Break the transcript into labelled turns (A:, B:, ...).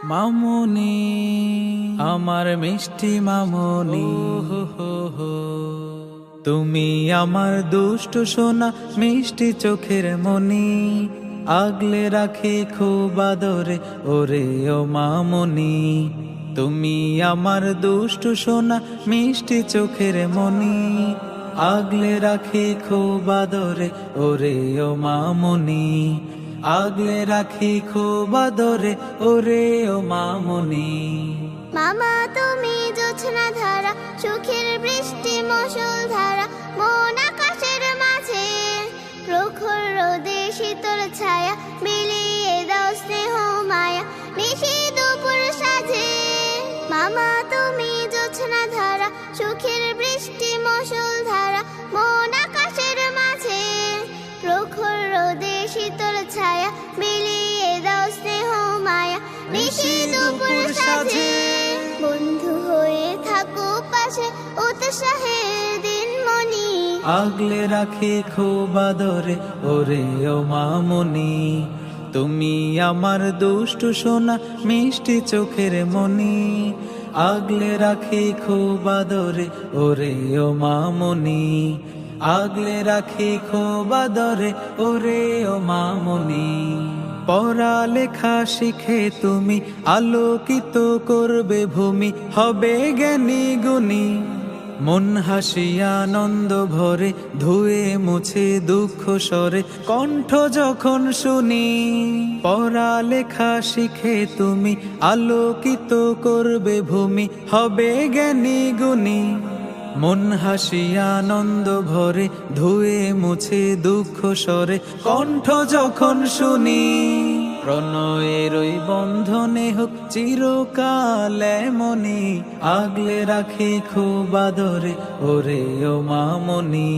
A: মামুনি আমার মিষ্টি মামুনি, তুমি আমার দুষ্ট সোনা মিষ্টি চোখের মনি, আগলে রাখি খুব আদরে ওরে ও মামুনি। তুমি আমার দুষ্ট সোনা মিষ্টি চোখের মনি, আগলে রাখি খুব আদরে ওরে ও মামুনি, আগলে রাখি খুব আদরে ওরে ও মামুনি।
B: মামা তুমি জোছনা ধারা, সুখের বৃষ্টি মশল ধারা, মন আকাশের মাঝে প্রখর রোদে শীতল ছায়া, বিলিয়ে দাও স্নেহ মায়া নিশি দুপুর সাজে। মামা তুমি জোছনা ধারা, সুখের বৃষ্টি মশল ধারা, মন আকাশের মাঝে প্রখর রোদে শীতল ছায়া, বিলিয়ে দাও স্নেহ মায়া নিশি দুপুর সাজে। বন্ধু হয়ে থাকো পাশে উৎসাহের দিন মনি,
A: আগলে রাখি খুব আদরে ওরে ও মামুনি। তুমি আমার দুষ্ট সোনা মিষ্টি চোখের মনি, আগলে রাখি খুব আদরে ওরে ও মামুনি, আগলে রাখি খুব আদরে ওরে ও মামুনি। পড়ালেখা শিখে তুমি আলোকিত করবে ভূমি, হবে জ্ঞানী গুণী, মন হাসিয়া আনন্দ ভরে, ধুয়ে মুছে দুঃখ সরে কণ্ঠ যখন শুনি। পড়ালেখা শিখে তুমি আলোকিত করবে ভূমি, হবে জ্ঞানী গুণী, মন হাসিয়া আনন্দ ভরে, ধুয়ে মুছে দুঃখ সরে কণ্ঠ যখন শুনি। প্রণয়ের ওই বন্ধনে হোক চিরকাল এমনি, আগলে রাখি খুব আদরে ওরে ও মামুনি।